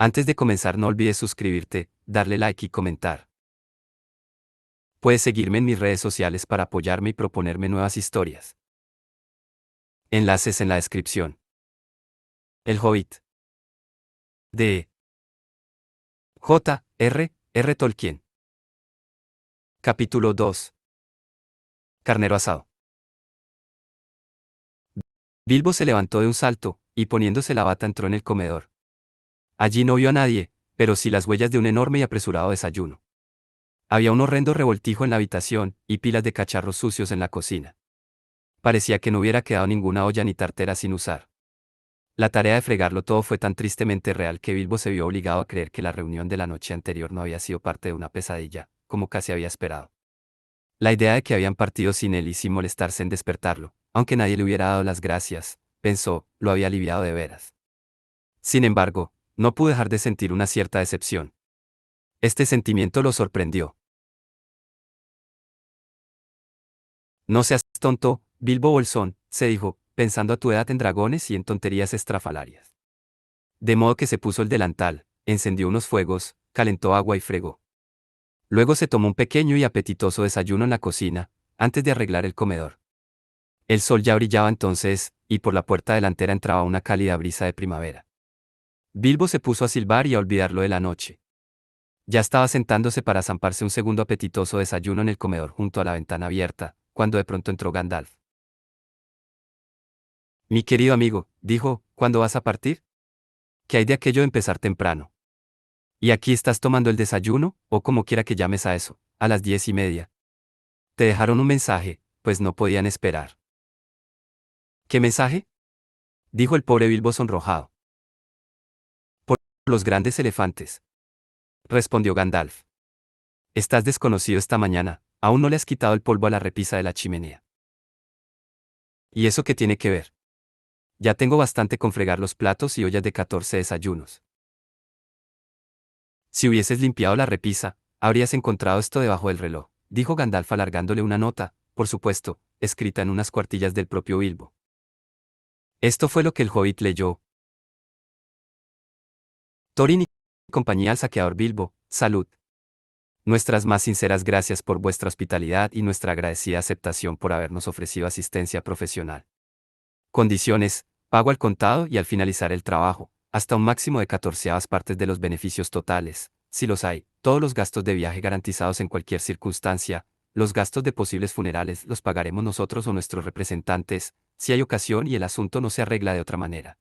Antes de comenzar no olvides suscribirte, darle like y comentar. Puedes seguirme en mis redes sociales para apoyarme y proponerme nuevas historias. Enlaces en la descripción. El Hobbit. De J. R. Tolkien. Capítulo 2. Carnero asado. Bilbo se levantó de un salto, y poniéndose la bata entró en el comedor. Allí no vio a nadie, pero sí las huellas de un enorme y apresurado desayuno. Había un horrendo revoltijo en la habitación, y pilas de cacharros sucios en la cocina. Parecía que no hubiera quedado ninguna olla ni tartera sin usar. La tarea de fregarlo todo fue tan tristemente real que Bilbo se vio obligado a creer que la reunión de la noche anterior no había sido parte de una pesadilla, como casi había esperado. La idea de que habían partido sin él y sin molestarse en despertarlo, aunque nadie le hubiera dado las gracias, pensó, lo había aliviado de veras. Sin embargo, no pudo dejar de sentir una cierta decepción. Este sentimiento lo sorprendió. No seas tonto, Bilbo Bolsón, se dijo, pensando a tu edad en dragones y en tonterías estrafalarias. De modo que se puso el delantal, encendió unos fuegos, calentó agua y fregó. Luego se tomó un pequeño y apetitoso desayuno en la cocina, antes de arreglar el comedor. El sol ya brillaba entonces, y por la puerta delantera entraba una cálida brisa de primavera. Bilbo se puso a silbar y a olvidarlo de la noche. Ya estaba sentándose para zamparse un segundo apetitoso desayuno en el comedor junto a la ventana abierta, cuando de pronto entró Gandalf. Mi querido amigo, dijo, ¿cuándo vas a partir? ¿Qué hay de aquello de empezar temprano? ¿Y aquí estás tomando el desayuno, o como quiera que llames a eso, a las 10:30? Te dejaron un mensaje, pues no podían esperar. ¿Qué mensaje? Dijo el pobre Bilbo sonrojado. Por los grandes elefantes, respondió Gandalf. Estás desconocido esta mañana, aún no le has quitado el polvo a la repisa de la chimenea. ¿Y eso qué tiene que ver? Ya tengo bastante con fregar los platos y ollas de 14 desayunos. Si hubieses limpiado la repisa, habrías encontrado esto debajo del reloj, dijo Gandalf alargándole una nota, por supuesto, escrita en unas cuartillas del propio Bilbo. Esto fue lo que el hobbit leyó. Thorin y compañía al saqueador Bilbo, salud. Nuestras más sinceras gracias por vuestra hospitalidad y nuestra agradecida aceptación por habernos ofrecido asistencia profesional. Condiciones: pago al contado y al finalizar el trabajo, hasta un máximo de 14 partes de los beneficios totales, si los hay, todos los gastos de viaje garantizados en cualquier circunstancia, los gastos de posibles funerales los pagaremos nosotros o nuestros representantes, si hay ocasión y el asunto no se arregla de otra manera.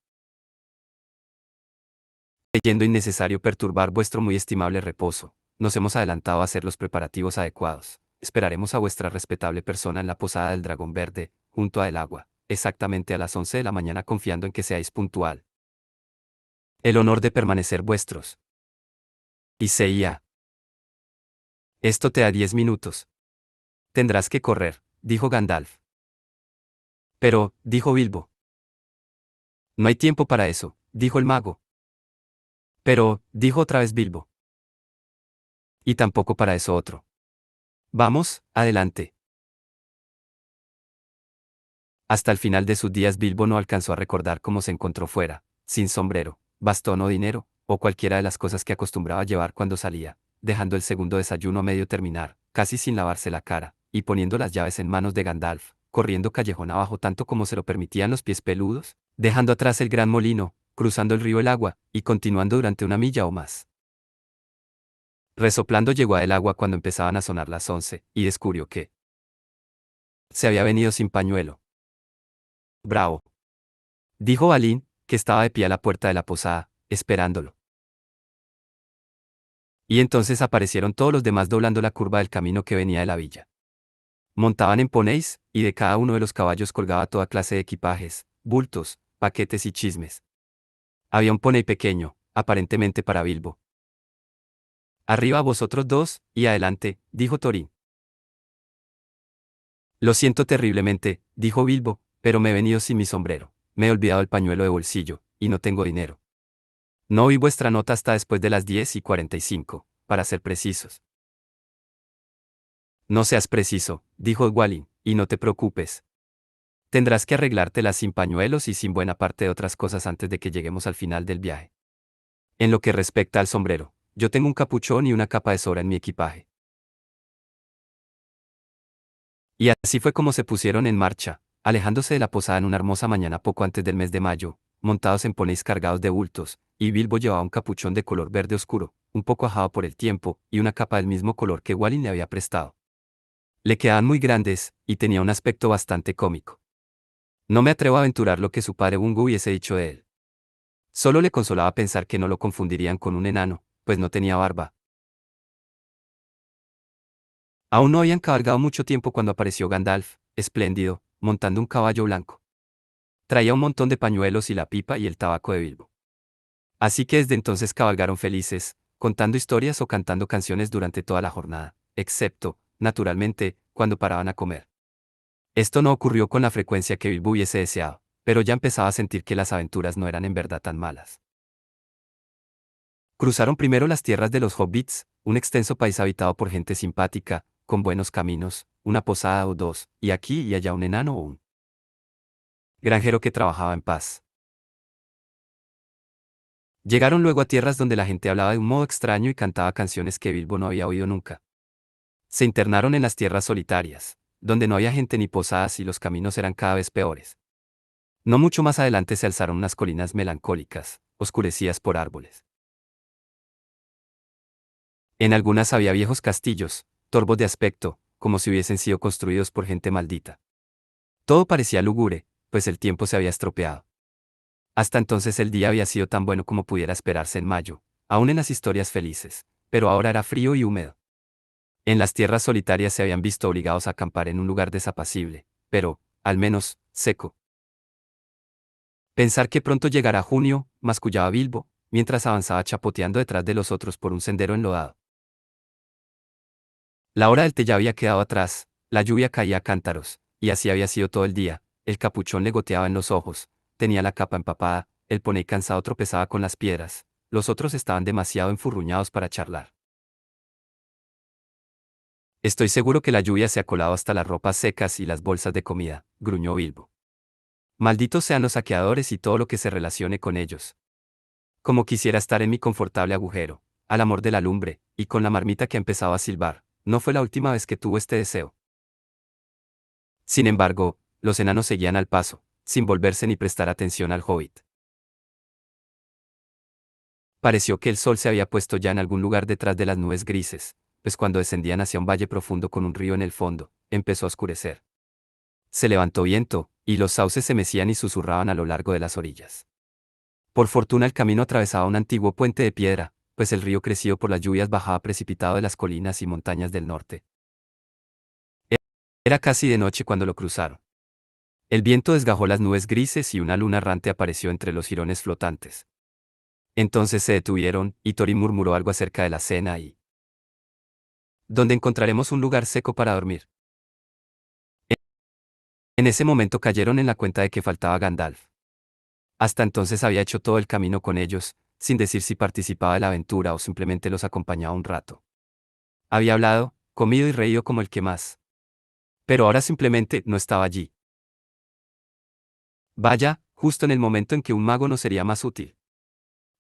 Creyendo innecesario perturbar vuestro muy estimable reposo, nos hemos adelantado a hacer los preparativos adecuados. Esperaremos a vuestra respetable persona en la posada del Dragón Verde, junto a el agua, exactamente a las 11 de la mañana confiando en que seáis puntual. El honor de permanecer vuestros. Y C.I.A. Esto te da 10 minutos. Tendrás que correr, dijo Gandalf. Pero, dijo Bilbo. No hay tiempo para eso, dijo el mago. Pero, dijo otra vez Bilbo. Y tampoco para eso otro. Vamos, adelante. Hasta el final de sus días Bilbo no alcanzó a recordar cómo se encontró fuera, sin sombrero, bastón o dinero, o cualquiera de las cosas que acostumbraba llevar cuando salía, dejando el segundo desayuno a medio terminar, casi sin lavarse la cara, y poniendo las llaves en manos de Gandalf, corriendo callejón abajo tanto como se lo permitían los pies peludos, dejando atrás el gran molino, cruzando el río el agua, y continuando durante 1 milla o más. Resoplando llegó a el agua cuando empezaban a sonar las 11, y descubrió que se había venido sin pañuelo. Bravo, dijo Balín, que estaba de pie a la puerta de la posada, esperándolo. Y entonces aparecieron todos los demás doblando la curva del camino que venía de la villa. Montaban en poneys, y de cada uno de los caballos colgaba toda clase de equipajes, bultos, paquetes y chismes. Había un poney pequeño, aparentemente para Bilbo. Arriba vosotros dos, y adelante, dijo Thorin. Lo siento terriblemente, dijo Bilbo, pero me he venido sin mi sombrero, me he olvidado el pañuelo de bolsillo, y no tengo dinero. No oí vuestra nota hasta después de las 10:45, para ser precisos. No seas preciso, dijo Dwalin, y no te preocupes. Tendrás que arreglártelas sin pañuelos y sin buena parte de otras cosas antes de que lleguemos al final del viaje. En lo que respecta al sombrero, yo tengo un capuchón y una capa de sobra en mi equipaje. Y así fue como se pusieron en marcha, alejándose de la posada en una hermosa mañana poco antes del mes de mayo, montados en poneys cargados de bultos, y Bilbo llevaba un capuchón de color verde oscuro, un poco ajado por el tiempo, y una capa del mismo color que Walin le había prestado. Le quedaban muy grandes, y tenía un aspecto bastante cómico. No me atrevo a aventurar lo que su padre Bungo hubiese dicho de él. Solo le consolaba pensar que no lo confundirían con un enano, pues no tenía barba. Aún no habían cabalgado mucho tiempo cuando apareció Gandalf, espléndido, montando un caballo blanco. Traía un montón de pañuelos y la pipa y el tabaco de Bilbo. Así que desde entonces cabalgaron felices, contando historias o cantando canciones durante toda la jornada, excepto, naturalmente, cuando paraban a comer. Esto no ocurrió con la frecuencia que Bilbo hubiese deseado, pero ya empezaba a sentir que las aventuras no eran en verdad tan malas. Cruzaron primero las tierras de los hobbits, un extenso país habitado por gente simpática, con buenos caminos, una posada o dos, y aquí y allá un enano o un granjero que trabajaba en paz. Llegaron luego a tierras donde la gente hablaba de un modo extraño y cantaba canciones que Bilbo no había oído nunca. Se internaron en las tierras solitarias, donde no había gente ni posadas y los caminos eran cada vez peores. No mucho más adelante se alzaron unas colinas melancólicas, oscurecidas por árboles. En algunas había viejos castillos, torvos de aspecto, como si hubiesen sido construidos por gente maldita. Todo parecía lúgubre, pues el tiempo se había estropeado. Hasta entonces el día había sido tan bueno como pudiera esperarse en mayo, aún en las historias felices, pero ahora era frío y húmedo. En las tierras solitarias se habían visto obligados a acampar en un lugar desapacible, pero, al menos, seco. Pensar que pronto llegará junio, mascullaba Bilbo, mientras avanzaba chapoteando detrás de los otros por un sendero enlodado. La hora del té ya había quedado atrás, la lluvia caía a cántaros, y así había sido todo el día, el capuchón le goteaba en los ojos, tenía la capa empapada, el poney cansado tropezaba con las piedras, los otros estaban demasiado enfurruñados para charlar. Estoy seguro que la lluvia se ha colado hasta las ropas secas y las bolsas de comida, gruñó Bilbo. Malditos sean los saqueadores y todo lo que se relacione con ellos. Como quisiera estar en mi confortable agujero, al amor de la lumbre, y con la marmita que empezaba a silbar, no fue la última vez que tuvo este deseo. Sin embargo, los enanos seguían al paso, sin volverse ni prestar atención al hobbit. Pareció que el sol se había puesto ya en algún lugar detrás de las nubes grises, pues cuando descendían hacia un valle profundo con un río en el fondo, empezó a oscurecer. Se levantó viento, y los sauces se mecían y susurraban a lo largo de las orillas. Por fortuna el camino atravesaba un antiguo puente de piedra, pues el río crecido por las lluvias bajaba precipitado de las colinas y montañas del norte. Era casi de noche cuando lo cruzaron. El viento desgajó las nubes grises y una luna errante apareció entre los jirones flotantes. Entonces se detuvieron, y Thorin murmuró algo acerca de la cena y ¿dónde encontraremos un lugar seco para dormir? En ese momento cayeron en la cuenta de que faltaba Gandalf. Hasta entonces había hecho todo el camino con ellos, sin decir si participaba de la aventura o simplemente los acompañaba un rato. Había hablado, comido y reído como el que más. Pero ahora simplemente no estaba allí. Vaya, justo en el momento en que un mago nos sería más útil.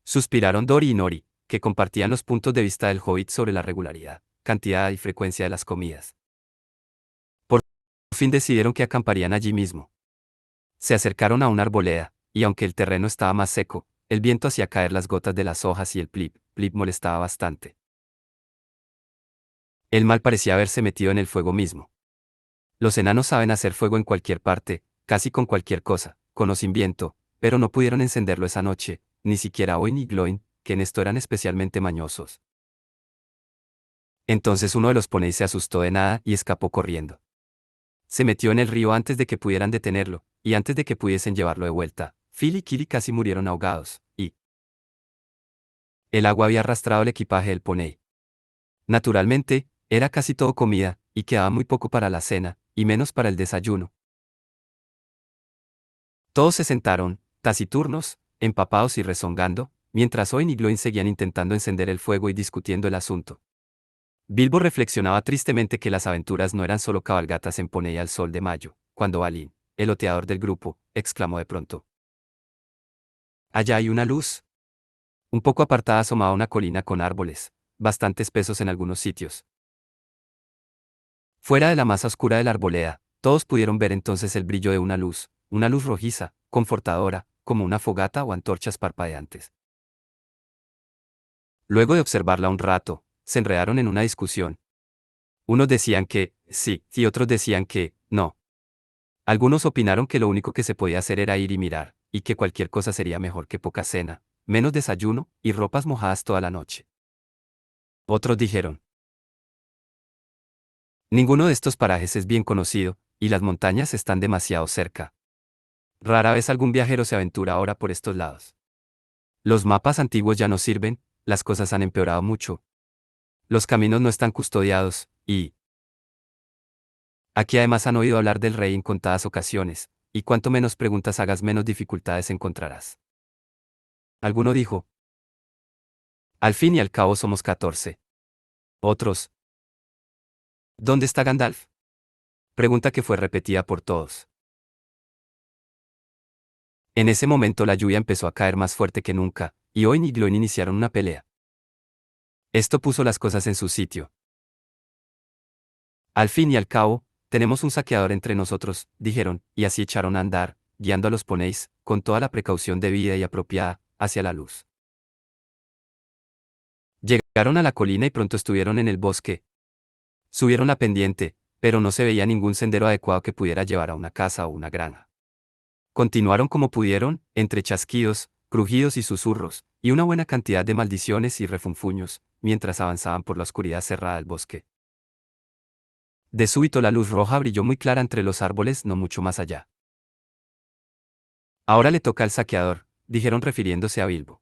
Suspiraron Dori y Nori, que compartían los puntos de vista del hobbit sobre la regularidad, cantidad y frecuencia de las comidas. Por fin decidieron que acamparían allí mismo. Se acercaron a una arboleda, y aunque el terreno estaba más seco, el viento hacía caer las gotas de las hojas y el plip, plip molestaba bastante. El mal parecía haberse metido en el fuego mismo. Los enanos saben hacer fuego en cualquier parte, casi con cualquier cosa, con o sin viento, pero no pudieron encenderlo esa noche, ni siquiera Oin y Gloin, que en esto eran especialmente mañosos. Entonces uno de los poneys se asustó de nada y escapó corriendo. Se metió en el río antes de que pudieran detenerlo, y antes de que pudiesen llevarlo de vuelta, Phil y Kili casi murieron ahogados, y el agua había arrastrado el equipaje del poney. Naturalmente, era casi todo comida, y quedaba muy poco para la cena, y menos para el desayuno. Todos se sentaron, taciturnos, empapados y rezongando, mientras Oin y Gloin seguían intentando encender el fuego y discutiendo el asunto. Bilbo reflexionaba tristemente que las aventuras no eran solo cabalgatas en poney al sol de mayo, cuando Balin, el oteador del grupo, exclamó de pronto. Allá hay una luz. Un poco apartada asomaba una colina con árboles, bastante espesos en algunos sitios. Fuera de la masa oscura de la arboleda, todos pudieron ver entonces el brillo de una luz rojiza, confortadora, como una fogata o antorchas parpadeantes. Luego de observarla un rato, se enredaron en una discusión. Unos decían que, sí, y otros decían que, no. Algunos opinaron que lo único que se podía hacer era ir y mirar, y que cualquier cosa sería mejor que poca cena, menos desayuno, y ropas mojadas toda la noche. Otros dijeron, ninguno de estos parajes es bien conocido, y las montañas están demasiado cerca. Rara vez algún viajero se aventura ahora por estos lados. Los mapas antiguos ya no sirven, las cosas han empeorado mucho. Los caminos no están custodiados, y aquí además han oído hablar del rey en contadas ocasiones, y cuanto menos preguntas hagas menos dificultades encontrarás. Alguno dijo, al fin y al cabo somos 14. Otros, ¿dónde está Gandalf? Pregunta que fue repetida por todos. En ese momento la lluvia empezó a caer más fuerte que nunca, y Oin y Gloin iniciaron una pelea. Esto puso las cosas en su sitio. Al fin y al cabo, tenemos un saqueador entre nosotros, dijeron, y así echaron a andar, guiando a los ponéis, con toda la precaución debida y apropiada, hacia la luz. Llegaron a la colina y pronto estuvieron en el bosque. Subieron la pendiente, pero no se veía ningún sendero adecuado que pudiera llevar a una casa o una granja. Continuaron como pudieron, entre chasquidos, crujidos y susurros, y una buena cantidad de maldiciones y refunfuños, mientras avanzaban por la oscuridad cerrada del bosque. De súbito la luz roja brilló muy clara entre los árboles no mucho más allá. Ahora le toca al saqueador, dijeron refiriéndose a Bilbo.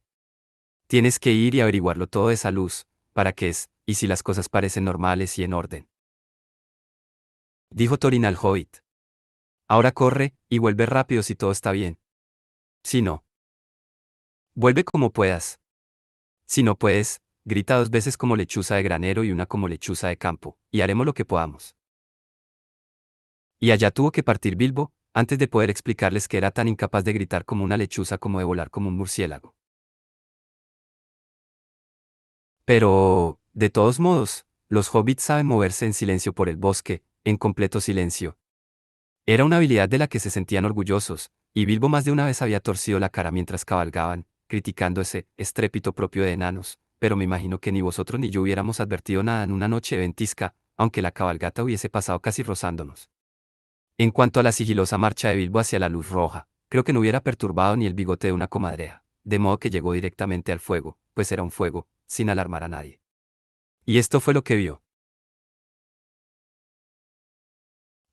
Tienes que ir y averiguarlo todo de esa luz, para qué es, y si las cosas parecen normales y en orden. Dijo Thorin al hobbit. Ahora corre, y vuelve rápido si todo está bien. Si no, vuelve como puedas. Si no puedes, grita 2 veces como lechuza de granero y una como lechuza de campo, y haremos lo que podamos. Y allá tuvo que partir Bilbo, antes de poder explicarles que era tan incapaz de gritar como una lechuza como de volar como un murciélago. Pero, de todos modos, los hobbits saben moverse en silencio por el bosque, en completo silencio. Era una habilidad de la que se sentían orgullosos, y Bilbo más de una vez había torcido la cara mientras cabalgaban, criticando ese estrépito propio de enanos, pero me imagino que ni vosotros ni yo hubiéramos advertido nada en una noche ventisca, aunque la cabalgata hubiese pasado casi rozándonos. En cuanto a la sigilosa marcha de Bilbo hacia la luz roja, creo que no hubiera perturbado ni el bigote de una comadreja, de modo que llegó directamente al fuego, pues era un fuego, sin alarmar a nadie. Y esto fue lo que vio.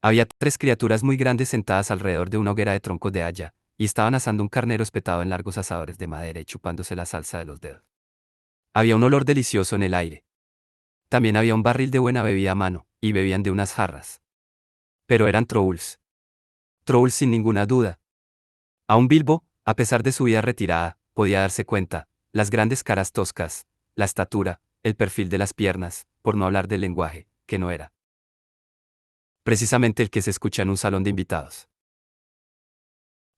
Había 3 criaturas muy grandes sentadas alrededor de una hoguera de troncos de haya, y estaban asando un carnero espetado en largos asadores de madera y chupándose la salsa de los dedos. Había un olor delicioso en el aire. También había un barril de buena bebida a mano, y bebían de unas jarras. Pero eran trolls. Trolls sin ninguna duda. Aún Bilbo, a pesar de su vida retirada, podía darse cuenta, las grandes caras toscas, la estatura, el perfil de las piernas, por no hablar del lenguaje, que no era precisamente el que se escucha en un salón de invitados.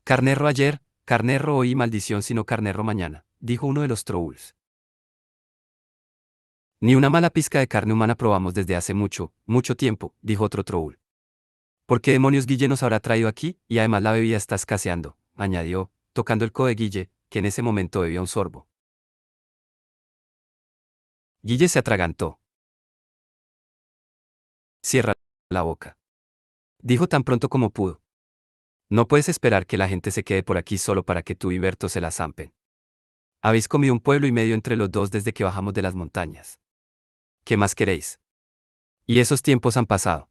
Carnerro ayer, carnerro hoy y maldición sino carnerro mañana, dijo uno de los trolls. Ni una mala pizca de carne humana probamos desde hace mucho, mucho tiempo, dijo otro troll. ¿Por qué demonios Guille nos habrá traído aquí? Y además la bebida está escaseando, añadió, tocando el codo de Guille, que en ese momento bebía un sorbo. Guille se atragantó. Cierra la boca. Dijo tan pronto como pudo. No puedes esperar que la gente se quede por aquí solo para que tú y Berto se la zampen. Habéis comido un pueblo y medio entre los dos desde que bajamos de las montañas. ¿Qué más queréis? Y esos tiempos han pasado.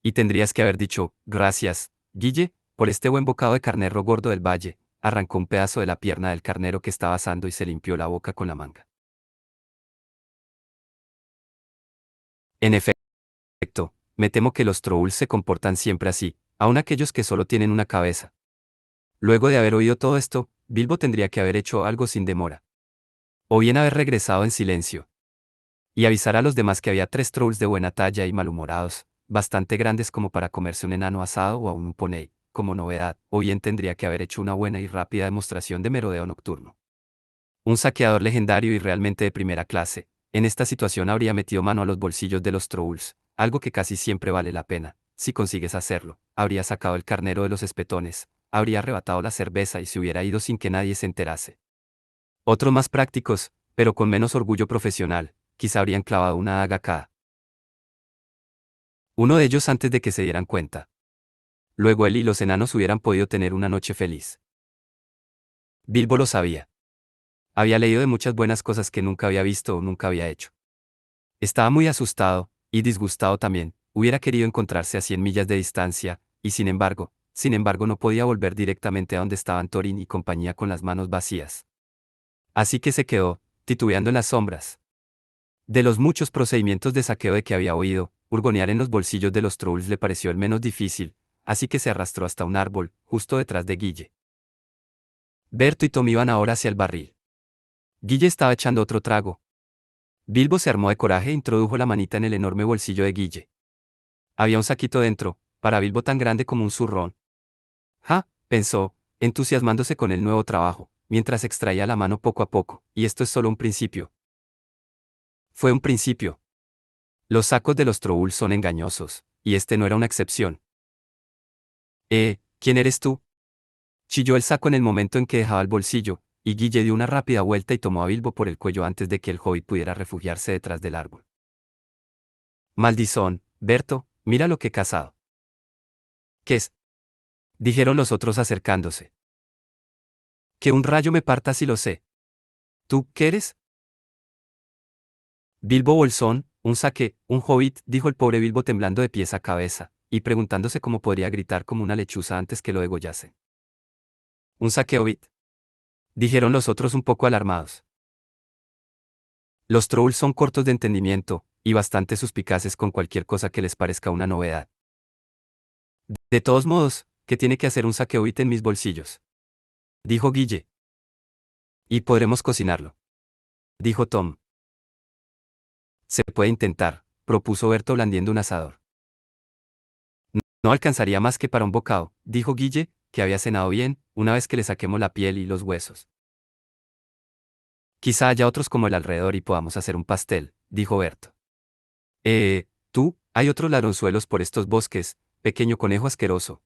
Y tendrías que haber dicho, gracias, Guille, por este buen bocado de carnero gordo del valle. Arrancó un pedazo de la pierna del carnero que estaba asando y se limpió la boca con la manga. En efecto, me temo que los trolls se comportan siempre así, aun aquellos que solo tienen una cabeza. Luego de haber oído todo esto, Bilbo tendría que haber hecho algo sin demora. O bien haber regresado en silencio. Y avisar a los demás que había 3 trolls de buena talla y malhumorados, bastante grandes como para comerse un enano asado o aún un poney, como novedad, o bien tendría que haber hecho una buena y rápida demostración de merodeo nocturno. Un saqueador legendario y realmente de primera clase. En esta situación habría metido mano a los bolsillos de los trolls, algo que casi siempre vale la pena. Si consigues hacerlo, habría sacado el carnero de los espetones, habría arrebatado la cerveza y se hubiera ido sin que nadie se enterase. Otros más prácticos, pero con menos orgullo profesional, quizá habrían clavado una daga cada uno de ellos antes de que se dieran cuenta. Luego él y los enanos hubieran podido tener una noche feliz. Bilbo lo sabía. Había leído de muchas buenas cosas que nunca había visto o nunca había hecho. Estaba muy asustado, y disgustado también, hubiera querido encontrarse a 100 millas de distancia, y sin embargo no podía volver directamente a donde estaban Thorin y compañía con las manos vacías. Así que se quedó, titubeando en las sombras. De los muchos procedimientos de saqueo de que había oído, hurgonear en los bolsillos de los trolls le pareció el menos difícil, así que se arrastró hasta un árbol, justo detrás de Guille. Berto y Tom iban ahora hacia el barril. Guille estaba echando otro trago. Bilbo se armó de coraje e introdujo la manita en el enorme bolsillo de Guille. Había un saquito dentro, para Bilbo tan grande como un zurrón. ¡Ja! Pensó, entusiasmándose con el nuevo trabajo, mientras extraía la mano poco a poco, y esto es solo un principio. Fue un principio. Los sacos de los trolls son engañosos, y este no era una excepción. ¿Quién eres tú? Chilló el saco en el momento en que dejaba el bolsillo, y Guille dio una rápida vuelta y tomó a Bilbo por el cuello antes de que el hobbit pudiera refugiarse detrás del árbol. Maldición, Berto, mira lo que he cazado. ¿Qué es? Dijeron los otros acercándose. Que un rayo me parta si lo sé. ¿Tú qué eres? Bilbo Bolsón, un saque, un hobbit, dijo el pobre Bilbo temblando de pies a cabeza, y preguntándose cómo podría gritar como una lechuza antes que lo degollase. Un saque hobbit. Dijeron los otros un poco alarmados. Los trolls son cortos de entendimiento, y bastante suspicaces con cualquier cosa que les parezca una novedad. De todos modos, ¿qué tiene que hacer un saque hobbit en mis bolsillos? Dijo Guille. Y podremos cocinarlo. Dijo Tom. Se puede intentar, propuso Berto blandiendo un asador. No alcanzaría más que para un bocado, dijo Guille, que había cenado bien, una vez que le saquemos la piel y los huesos. Quizá haya otros como el alrededor y podamos hacer un pastel, dijo Berto. Tú, hay otros ladronzuelos por estos bosques, pequeño conejo asqueroso.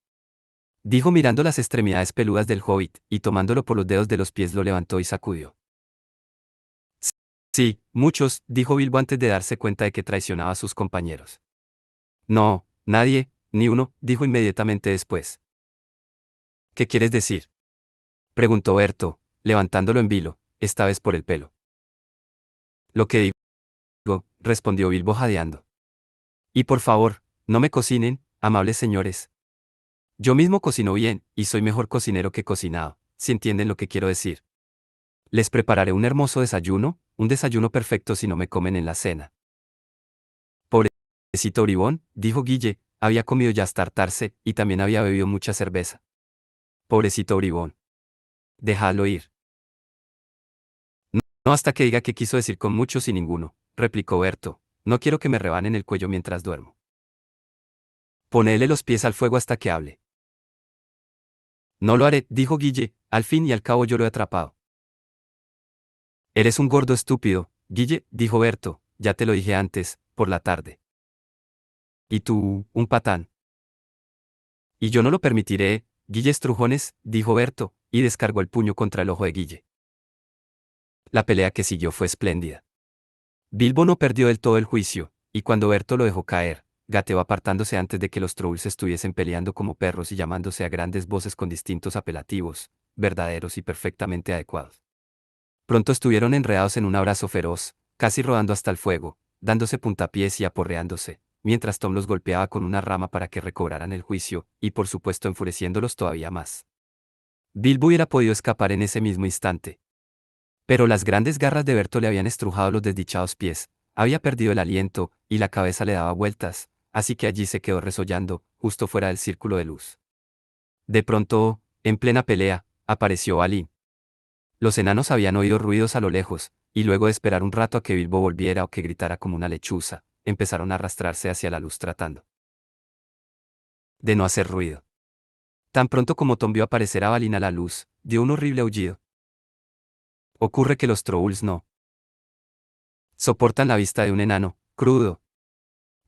Dijo mirando las extremidades peludas del hobbit, y tomándolo por los dedos de los pies lo levantó y sacudió. Sí, muchos, dijo Bilbo antes de darse cuenta de que traicionaba a sus compañeros. No, nadie, ni uno, dijo inmediatamente después. ¿Qué quieres decir? Preguntó Berto, levantándolo en vilo, esta vez por el pelo. Lo que digo, respondió Bilbo jadeando. Y por favor, no me cocinen, amables señores. Yo mismo cocino bien, y soy mejor cocinero que cocinado, si entienden lo que quiero decir. Les prepararé un hermoso desayuno, un desayuno perfecto si no me comen en la cena. Pobrecito bribón, dijo Guille, había comido ya hasta hartarse, y también había bebido mucha cerveza. Pobrecito bribón. Déjalo ir. No hasta que diga qué quiso decir con muchos y ninguno, replicó Berto. No quiero que me rebanen el cuello mientras duermo. Ponele los pies al fuego hasta que hable. No lo haré, dijo Guille, al fin y al cabo yo lo he atrapado. Eres un gordo estúpido, Guille, dijo Berto, ya te lo dije antes, por la tarde. Y tú, un patán. Y yo no lo permitiré, Guille Estrujones, dijo Berto, y descargó el puño contra el ojo de Guille. La pelea que siguió fue espléndida. Bilbo no perdió del todo el juicio, y cuando Berto lo dejó caer, gateó apartándose antes de que los trolls estuviesen peleando como perros y llamándose a grandes voces con distintos apelativos, verdaderos y perfectamente adecuados. Pronto estuvieron enredados en un abrazo feroz, casi rodando hasta el fuego, dándose puntapiés y aporreándose, mientras Tom los golpeaba con una rama para que recobraran el juicio, y por supuesto enfureciéndolos todavía más. Bilbo hubiera podido escapar en ese mismo instante. Pero las grandes garras de Berto le habían estrujado los desdichados pies, había perdido el aliento, y la cabeza le daba vueltas, así que allí se quedó resollando, justo fuera del círculo de luz. De pronto, en plena pelea, apareció Balin. Los enanos habían oído ruidos a lo lejos, y luego de esperar un rato a que Bilbo volviera o que gritara como una lechuza, empezaron a arrastrarse hacia la luz tratando de no hacer ruido. Tan pronto como Tom vio aparecer a Balin a la luz, dio un horrible aullido. Ocurre que los trolls no soportan la vista de un enano, crudo.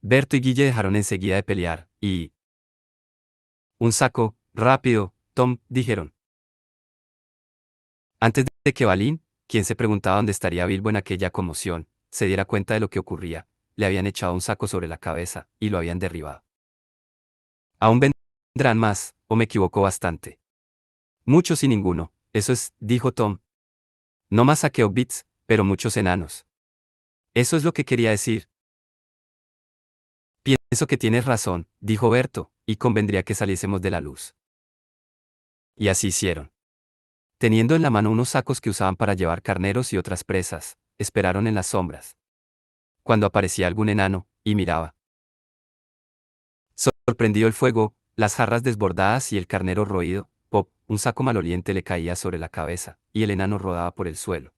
Berto y Guille dejaron enseguida de pelear, y... Un saco, rápido, Tom, dijeron. Antes de que Balín, quien se preguntaba dónde estaría Bilbo en aquella conmoción, se diera cuenta de lo que ocurría, le habían echado un saco sobre la cabeza, y lo habían derribado. Aún vendrán más, o me equivoco bastante. Muchos y ninguno, eso es, dijo Tom. No más saqueobits, pero muchos enanos. Eso es lo que quería decir. Pienso que tienes razón, dijo Berto, y convendría que saliésemos de la luz. Y así hicieron. Teniendo en la mano unos sacos que usaban para llevar carneros y otras presas, esperaron en las sombras. Cuando aparecía algún enano, y miraba. Sorprendido el fuego, las jarras desbordadas y el carnero roído, pop, un saco maloliente le caía sobre la cabeza, y el enano rodaba por el suelo.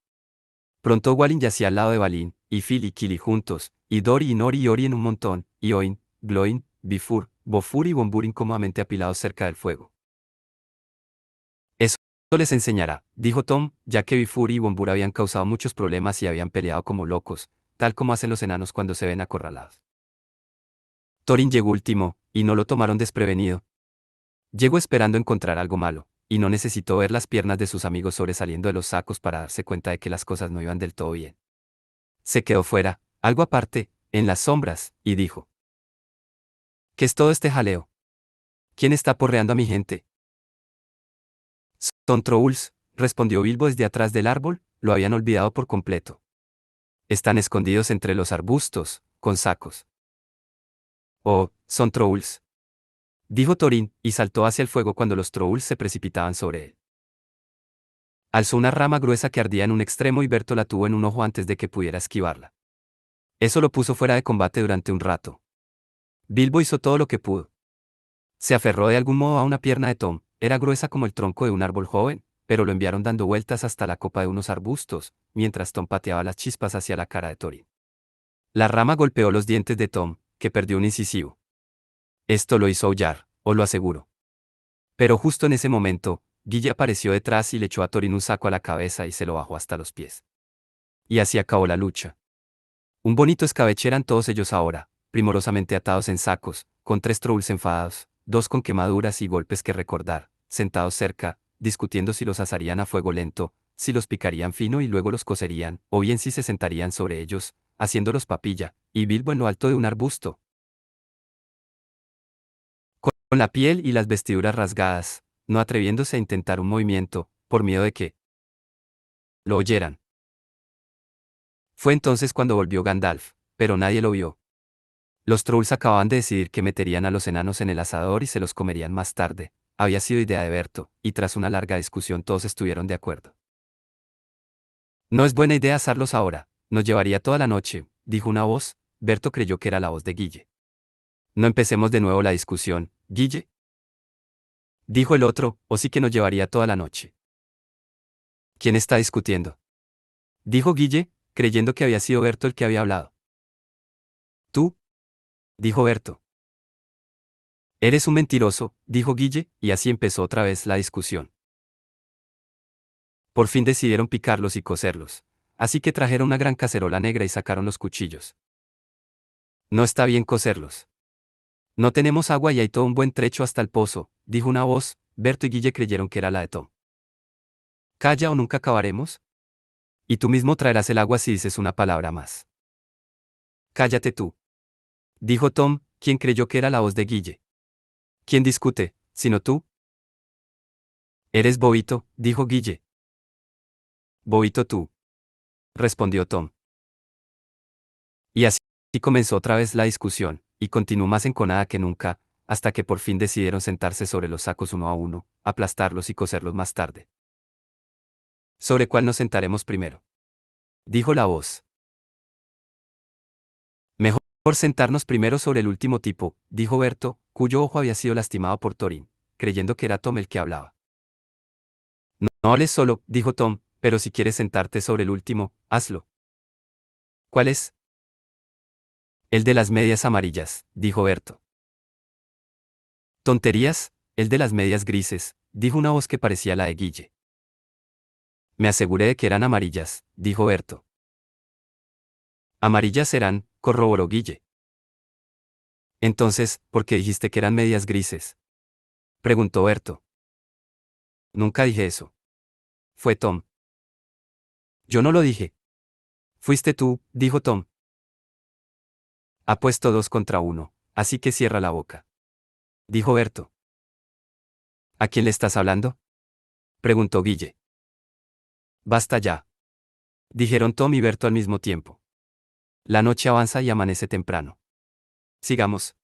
Pronto Walin yacía al lado de Balin, y Phil y Kili juntos, y Dori y Nori y Ori en un montón, y Oin, Gloin, Bifur, Bofur y Bomburin cómodamente apilados cerca del fuego. Eso les enseñará, dijo Tom, ya que Bifur y Bombur habían causado muchos problemas y habían peleado como locos, tal como hacen los enanos cuando se ven acorralados. Thorin llegó último, y no lo tomaron desprevenido. Llegó esperando encontrar algo malo, y no necesitó ver las piernas de sus amigos sobresaliendo de los sacos para darse cuenta de que las cosas no iban del todo bien. Se quedó fuera, algo aparte, en las sombras, y dijo. ¿Qué es todo este jaleo? ¿Quién está porreando a mi gente? Son trolls, respondió Bilbo desde atrás del árbol, lo habían olvidado por completo. Están escondidos entre los arbustos, con sacos. Oh, son trolls. Dijo Thorin, y saltó hacia el fuego cuando los trolls se precipitaban sobre él. Alzó una rama gruesa que ardía en un extremo y Berto la tuvo en un ojo antes de que pudiera esquivarla. Eso lo puso fuera de combate durante un rato. Bilbo hizo todo lo que pudo. Se aferró de algún modo a una pierna de Tom, era gruesa como el tronco de un árbol joven, pero lo enviaron dando vueltas hasta la copa de unos arbustos, mientras Tom pateaba las chispas hacia la cara de Thorin. La rama golpeó los dientes de Tom, que perdió un incisivo. Esto lo hizo aullar, os lo aseguro. Pero justo en ese momento, Guille apareció detrás y le echó a Thorin un saco a la cabeza y se lo bajó hasta los pies. Y así acabó la lucha. Un bonito escabeche eran todos ellos ahora, primorosamente atados en sacos, con 3 trolls enfadados, 2 con quemaduras y golpes que recordar, sentados cerca, discutiendo si los asarían a fuego lento, si los picarían fino y luego los cocerían, o bien si se sentarían sobre ellos, haciéndolos papilla, y Bilbo en lo alto de un arbusto. Con la piel y las vestiduras rasgadas, no atreviéndose a intentar un movimiento, por miedo de que lo oyeran. Fue entonces cuando volvió Gandalf, pero nadie lo vio. Los trolls acababan de decidir que meterían a los enanos en el asador y se los comerían más tarde. Había sido idea de Berto, y tras una larga discusión todos estuvieron de acuerdo. No es buena idea asarlos ahora, nos llevaría toda la noche, dijo una voz. Berto creyó que era la voz de Guille. No empecemos de nuevo la discusión, Guille. Dijo el otro, o sí que nos llevaría toda la noche. ¿Quién está discutiendo? Dijo Guille, creyendo que había sido Berto el que había hablado. Tú, dijo Berto. Eres un mentiroso, dijo Guille, y así empezó otra vez la discusión. Por fin decidieron picarlos y cocerlos. Así que trajeron una gran cacerola negra y sacaron los cuchillos. No está bien cocerlos. No tenemos agua y hay todo un buen trecho hasta el pozo, dijo una voz. Berto y Guille creyeron que era la de Tom. Calla o nunca acabaremos. Y tú mismo traerás el agua si dices una palabra más. Cállate tú. Dijo Tom, quien creyó que era la voz de Guille. ¿Quién discute, sino tú? Eres bobito, dijo Guille. Bobito tú, respondió Tom. Y así comenzó otra vez la discusión, y continuó más enconada que nunca, hasta que por fin decidieron sentarse sobre los sacos uno a uno, aplastarlos y coserlos más tarde. ¿Sobre cuál nos sentaremos primero? Dijo la voz. Mejor sentarnos primero sobre el último tipo, dijo Berto, cuyo ojo había sido lastimado por Thorin, creyendo que era Tom el que hablaba. No hables solo, dijo Tom, pero si quieres sentarte sobre el último, hazlo. ¿Cuál es? El de las medias amarillas, dijo Berto. Tonterías, el de las medias grises, dijo una voz que parecía la de Guille. Me aseguré de que eran amarillas, dijo Berto. Amarillas serán, corroboró Guille. Entonces, ¿por qué dijiste que eran medias grises? Preguntó Berto. Nunca dije eso. Fue Tom. Yo no lo dije. Fuiste tú, dijo Tom. Ha puesto 2 contra 1, así que cierra la boca. Dijo Berto. ¿A quién le estás hablando? Preguntó Guille. Basta ya. Dijeron Tom y Berto al mismo tiempo. La noche avanza y amanece temprano. Sigamos.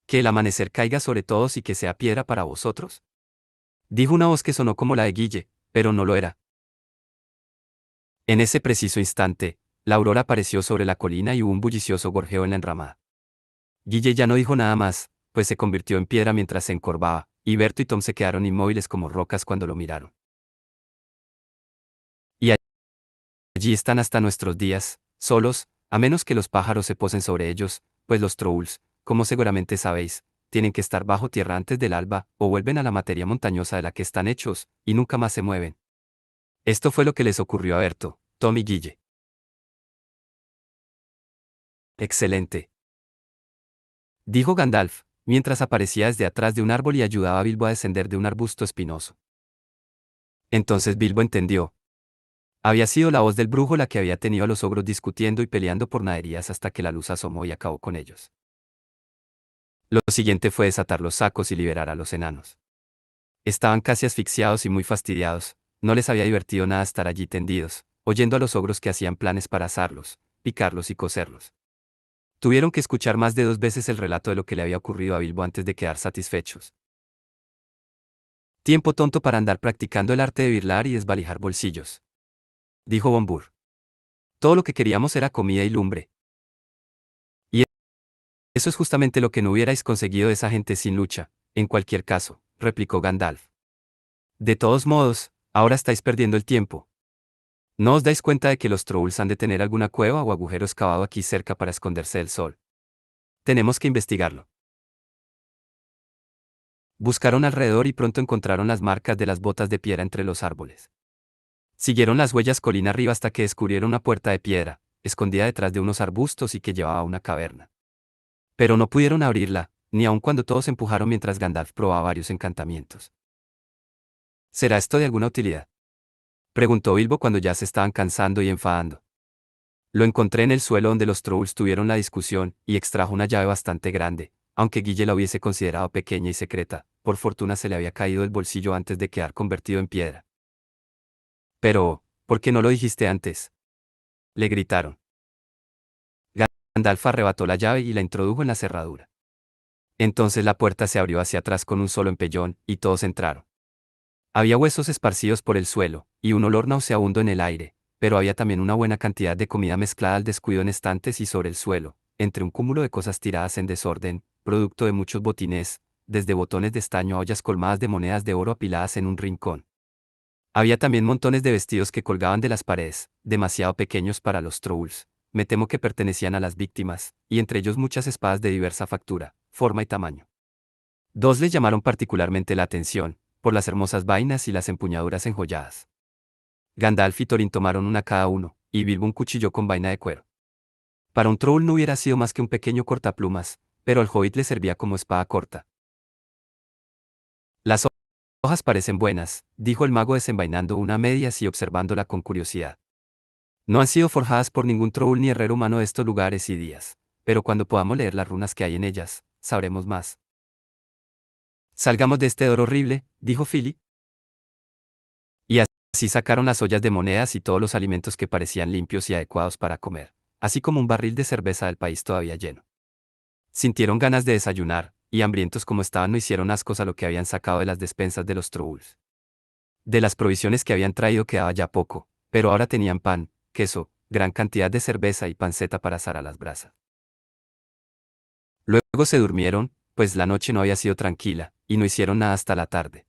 Que el amanecer caiga sobre todos y que sea piedra para vosotros. Dijo una voz que sonó como la de Guille, pero no lo era. En ese preciso instante, la aurora apareció sobre la colina y hubo un bullicioso gorjeo en la enramada. Guille ya no dijo nada más, pues se convirtió en piedra mientras se encorvaba, y Berto y Tom se quedaron inmóviles como rocas cuando lo miraron. Y allí están hasta nuestros días, solos, a menos que los pájaros se posen sobre ellos, pues los trolls, como seguramente sabéis, tienen que estar bajo tierra antes del alba, o vuelven a la materia montañosa de la que están hechos, y nunca más se mueven. Esto fue lo que les ocurrió a Berto, Tom y Guille. Excelente, dijo Gandalf, mientras aparecía desde atrás de un árbol y ayudaba a Bilbo a descender de un arbusto espinoso. Entonces Bilbo entendió. Había sido la voz del brujo la que había tenido a los ogros discutiendo y peleando por naderías hasta que la luz asomó y acabó con ellos. Lo siguiente fue desatar los sacos y liberar a los enanos. Estaban casi asfixiados y muy fastidiados, no les había divertido nada estar allí tendidos, oyendo a los ogros que hacían planes para asarlos, picarlos y cocerlos. Tuvieron que escuchar más de 2 veces el relato de lo que le había ocurrido a Bilbo antes de quedar satisfechos. Tiempo tonto para andar practicando el arte de birlar y desvalijar bolsillos, dijo Bombur. Todo lo que queríamos era comida y lumbre. Y eso es justamente lo que no hubierais conseguido de esa gente sin lucha, en cualquier caso, replicó Gandalf. De todos modos, ahora estáis perdiendo el tiempo. ¿No os dais cuenta de que los trolls han de tener alguna cueva o agujero excavado aquí cerca para esconderse del sol? Tenemos que investigarlo. Buscaron alrededor y pronto encontraron las marcas de las botas de piedra entre los árboles. Siguieron las huellas colina arriba hasta que descubrieron una puerta de piedra, escondida detrás de unos arbustos y que llevaba a una caverna. Pero no pudieron abrirla, ni aun cuando todos empujaron mientras Gandalf probaba varios encantamientos. ¿Será esto de alguna utilidad?, preguntó Bilbo cuando ya se estaban cansando y enfadando. Lo encontré en el suelo donde los trolls tuvieron la discusión, y extrajo una llave bastante grande, aunque Guille la hubiese considerado pequeña y secreta, por fortuna se le había caído del bolsillo antes de quedar convertido en piedra. Pero, ¿por qué no lo dijiste antes?, le gritaron. Gandalf arrebató la llave y la introdujo en la cerradura. Entonces la puerta se abrió hacia atrás con un solo empellón, y todos entraron. Había huesos esparcidos por el suelo, y un olor nauseabundo en el aire, pero había también una buena cantidad de comida mezclada al descuido en estantes y sobre el suelo, entre un cúmulo de cosas tiradas en desorden, producto de muchos botines, desde botones de estaño a ollas colmadas de monedas de oro apiladas en un rincón. Había también montones de vestidos que colgaban de las paredes, demasiado pequeños para los trolls, me temo que pertenecían a las víctimas, y entre ellos muchas espadas de diversa factura, forma y tamaño. Dos les llamaron particularmente la atención, por las hermosas vainas y las empuñaduras enjolladas. Gandalf y Thorin tomaron una cada uno, y Bilbo un cuchillo con vaina de cuero. Para un troll no hubiera sido más que un pequeño cortaplumas, pero al hobbit le servía como espada corta. Las hojas parecen buenas, dijo el mago desenvainando una a medias y observándola con curiosidad. No han sido forjadas por ningún troll ni herrero humano de estos lugares y días, pero cuando podamos leer las runas que hay en ellas, sabremos más. Salgamos de este dolor horrible, dijo Philip. Y así sacaron las ollas de monedas y todos los alimentos que parecían limpios y adecuados para comer, así como un barril de cerveza del país todavía lleno. Sintieron ganas de desayunar, y hambrientos como estaban no hicieron ascos a lo que habían sacado de las despensas de los trolls. De las provisiones que habían traído quedaba ya poco, pero ahora tenían pan, queso, gran cantidad de cerveza y panceta para asar a las brasas. Luego se durmieron, pues la noche no había sido tranquila, y no hicieron nada hasta la tarde.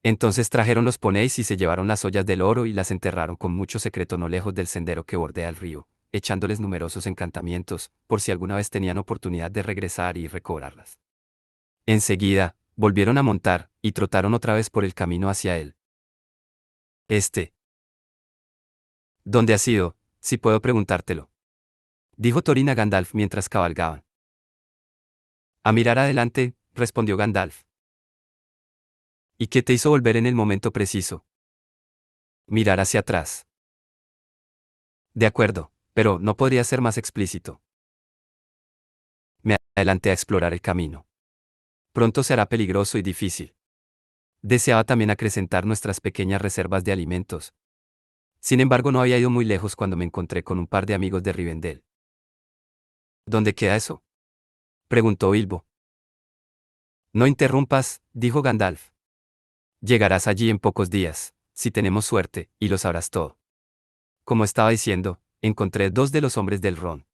Entonces trajeron los ponéis y se llevaron las ollas del oro y las enterraron con mucho secreto no lejos del sendero que bordea el río, echándoles numerosos encantamientos, por si alguna vez tenían oportunidad de regresar y recobrarlas. Enseguida, volvieron a montar, y trotaron otra vez por el camino hacia él. ¿Dónde has ido, si puedo preguntártelo? Dijo Thorin a Gandalf mientras cabalgaban. A mirar adelante, respondió Gandalf. ¿Y qué te hizo volver en el momento preciso? Mirar hacia atrás. De acuerdo, pero no podría ser más explícito. Me adelanté a explorar el camino. Pronto será peligroso y difícil. Deseaba también acrecentar nuestras pequeñas reservas de alimentos. Sin embargo, no había ido muy lejos cuando me encontré con un par de amigos de Rivendell. ¿Dónde queda eso? Preguntó Bilbo. No interrumpas, dijo Gandalf. Llegarás allí en pocos días, si tenemos suerte, y lo sabrás todo. Como estaba diciendo, encontré dos de los hombres del Ron.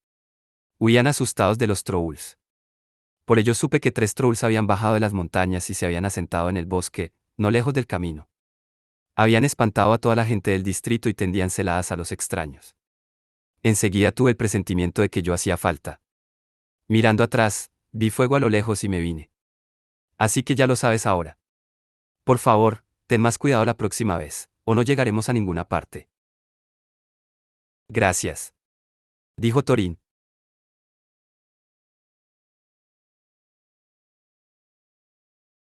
Huían asustados de los Trolls. Por ello supe que 3 Trolls habían bajado de las montañas y se habían asentado en el bosque, no lejos del camino. Habían espantado a toda la gente del distrito y tendían celadas a los extraños. Enseguida tuve el presentimiento de que yo hacía falta. Mirando atrás, vi fuego a lo lejos y me vine. Así que ya lo sabes ahora. Por favor, ten más cuidado la próxima vez, o no llegaremos a ninguna parte. Gracias. Dijo Thorin,